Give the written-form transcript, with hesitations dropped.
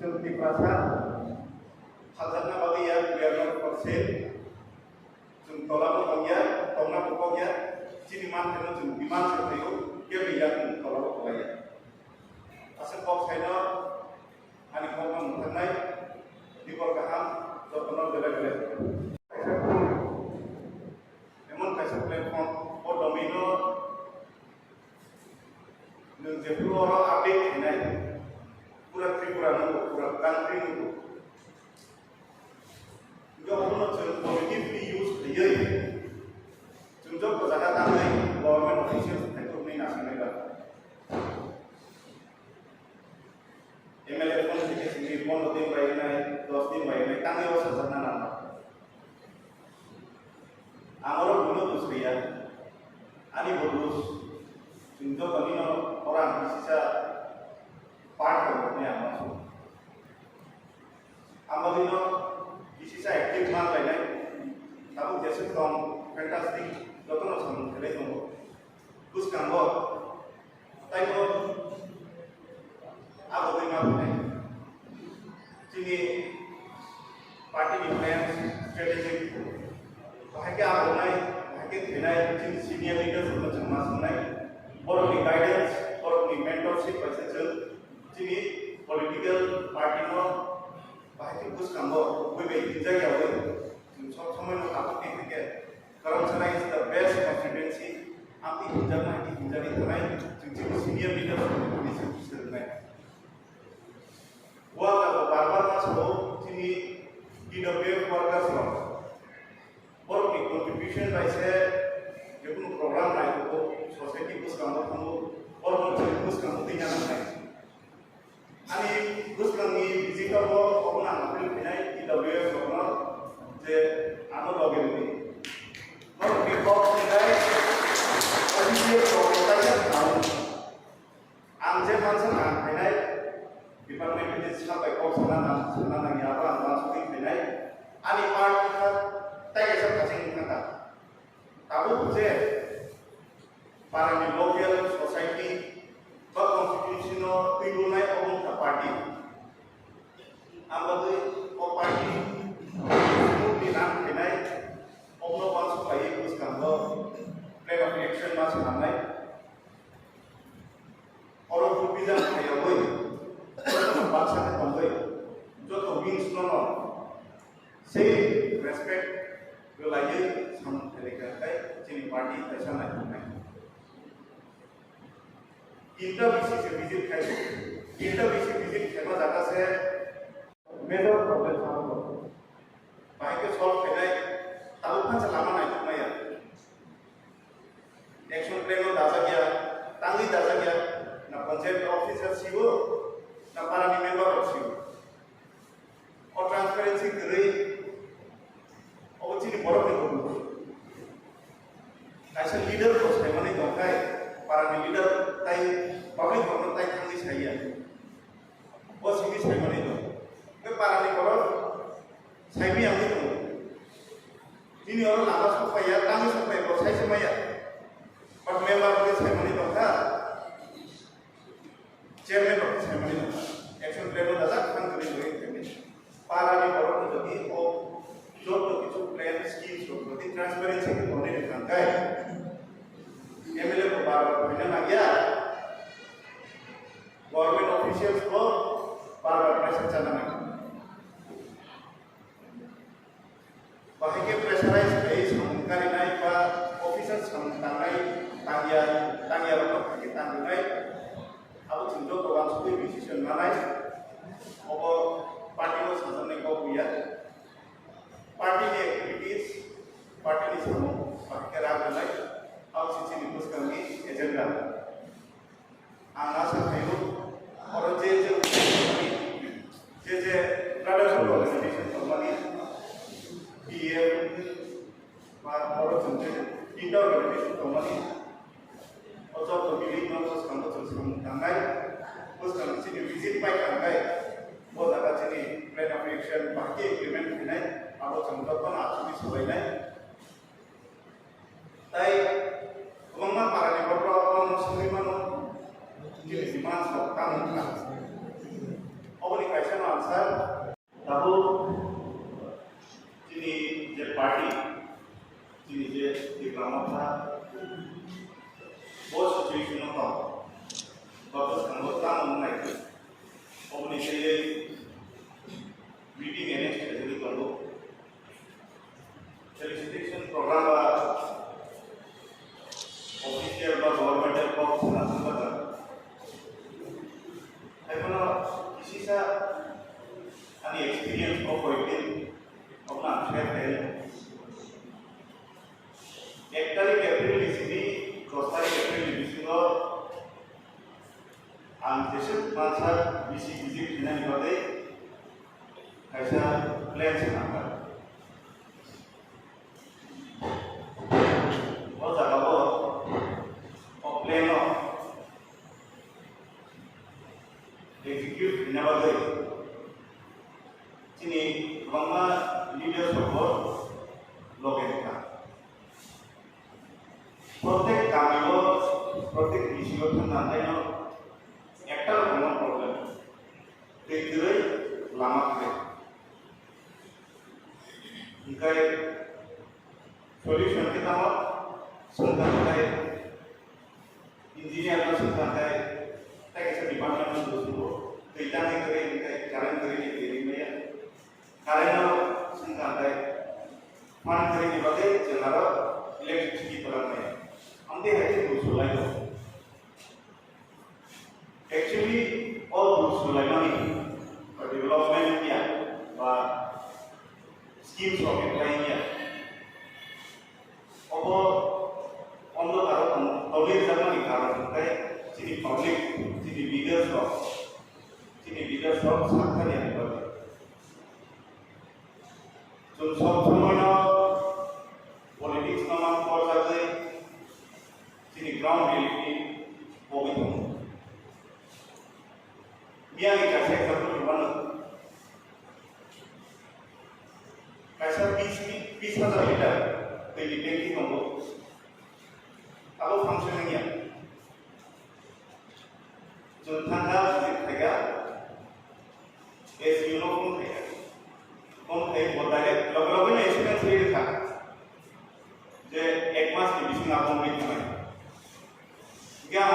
जों दिफ्रासा हाजारना बागैया बियार परसेन जों तलाबो बागैया तौना बागैया जिनि मान थानो जों बिमान सेथायो के बिया जों तलाबो बागैया आसे कब साइनो आनि कब मोनथारनाय दिपर गाहाम जतन बेले एमन काइसा प्लेटफर्म ओ डोमिनो नों जेफ्लुआव आपडेट हैनाय पूरा त्रिपुरा नंगौ पूरा कान्ट्री नंगौ बेयावनो जों पजिटिवली यूज होयै जों जब जागा दानै गभर्नमेन्ट अफिसियल्स थाइखौनि नासंनाय बा एमएलए फोन থেকে सिंनि 15 दिन बायनाय 10 दिन बायनाय तांगे वसा जाना नामा आमरो गुनो दुसरिया आनी बोलुस जों तो कमिनो orang bisa part करने आना आमदिनो bisa active मान लाइनाय ताबो जैसे फ्रॉम फैंटास्टिक जतन सम खेले दंगो कुछ कामबो ताइबो आबो दैमा बुनाय जोंनि पार्टी प्लान स्ट्रेटेजिक बाहायके आबोनाय बाहायके थेनाय जोंनि सिनियर लिडार्सफोरनो जों मा सोंनाय बर'नि गाइडेंस बर'नि मेंटरशिप फारसेजों जोंनि पलिटिकल पार्टीनो बाहायके कुछ कामबो बेबायदि जायगायाव जों सब समायनो आफादनि थाखाय करमसाला इज द बेस्ट कन्स्टिट्युएन्सि आंनि हिन्जावनि थाखाय जों सिनियर लिडार्सफोरनि सोलोंनाय वार्ड बारबार मासाव जोंनि DWF वर्कर्सफोर बर'नि कन्ट्रिबिउसन बायसे जिकुनु प्रग्राम नायखौ ससाइटि गोसोखांनो थाङो बर'नि गोसोखांनो दैया नांनाय आंनि गोसोखांनि भिजिटआव अबना हाफिल फैनाय DWF वर्कर्स जे आनो लगेनि बर'नि कप फैनाय अफिसियेल प्रग्राम आं जे मानसि आं फैनाय डिपार्टमेन्टनि साबाय कप साना नाङियाबो आं मानसि फैनाय आंनि पार्टनार ताइसा कासिं थांगा ताबो जे पारानि लोकल सोसाइटी बा कन्स्टिट्यूशनो पिलुनाय अबंका पार्टी आमबादे ओ पार्टी मुनि नाम फैनाय अबनो बांसो पाइ गोसखांबो प्लेन अफ एक्शन मा साननाय और बिजान थायावै बाक्सा दंबै जत विंस न से रेस्पेक्ट गलायै सान फेलेखाय जोंनि पार्टी फैसा नायनाय इंटरविसी से विजिट खाई इंटरविसी विजिट खाइबा जागा से मेजर प्रॉब्लम थानो बाइके सॉल्व फैनाय ताबो फांसा लामा नायथुनाया एक्शन प्लान दाजा गया तांगि दाजा गया ना पंचायत ऑफिसर सिबो ना पारानि मेंबर सिबो और ट्रांसपेरेंसी गरै अबचिनि बरफनि गबो काइसा लीडर को सायमानै दंखाय पारानि लीडर ताई पब्लिक गवर्नमेंट ताई थांनि साइया ओ सिनि सायमानै दं बे पारानि बरफ साइमि आंनि दं दिनै और लामा सफाया तांनि सफाया साइ समाया बट मेम्बर को सायमानै दंखा चेयरमैन को सायमानै दं एक्शन प्लान दाजा खान गरै गरै थांनि पारानि बरफ जदि ओ जो तो किछु प्लान स्कीम्स को जदि ट्रांसपेरेंसी के होने थांखाय एमएलए को बार-बार कहना ना गया गवर्नमेंट ऑफिशियल्स को बार-बार प्रेशर चलाना बाहेके प्रेशराइज गई सरकारी नाय बा ऑफिसर संस्थानाय तांगिया रो थाके तांगनाय अब चिन्तो तो वांसुति डिसिजन लानाय अब पार्टीनो साजानाय को बुया पार्टी नि एक्टिविटीज पार्टी नि सामो बाहेके रागनाय अब सिसिनि पुस्तकनि एजेंडा आंना साथायु और जे ब्रदरहुड ऑर्गेनाइजेशन फॉर्मली पीएम बा और जोंजे इंटर ऑर्गेनाइजेशन फॉर्मली और जो तो बिलिंग न पुस्तकखौ जों थांनाय पुस्तकनि सिनि विजिट बाय थांनाय वो जागा सिनि प्लान ऑफ एक्शन बाकी इम्प्लीमेंट होनाय अब जों तो आसुनि सलायनाय ताई गोबां पारानि बर'फोराव मुस्लिमानो जिनि demand तामोन अबनि काइसा bangsa tahu sini je party sini je di Pramodha bos situation apa bagus anggota mengenai komunikasi meeting ini jadi kalau solicitation program official বা गवर्नमेंटल को संसाधन बता ऐसा किसी सा अनि एक्सपीरियंस को कोई दिन अपना शेयर करें 1 तारीख अप्रैल इसमें 2 तारीख अप्रैल इसमें आंतरिक मात्रा बिसी विजिट नहीं होते ऐसा प्लान से नाता execute never day. Sini bangga leaders support lokalnya. Protek kami lo, protek issue itu nanti lo, ekor common problem. Dekiri lama kiri. Jika solution kita mau, sudah kita engineer lo sudah kita कैसे department में दोस्तों तो इतना नहीं करें इनका कारण करें ये देरी में या कारण संख्या है मान करें ये बातें चला रहा इलेक्ट्रिसिटी पर में हम देख रहे हैं दोस्तों लाइट एक्चुअली और दोस्तों लाइट नहीं और डेवलपमेंट किया और स्कीम्स को अप्लाई किया और उन लोग कारण पब्लिक जमा की कारण है sini public, sini leaders of sangat yang berbeda. Semua politics nama kau sahaja, sini ground reality, begitu. Dia kita saya satu mana, kaisa 20,000 liter, jadi tangki kamu, kalau functioningnya. जो ठंडा दिखेगा ऐसे यूनो कौन एक होता है लोग ने एक्सपीरियंस ले था जे एक मास की बिजनेस आप में क्या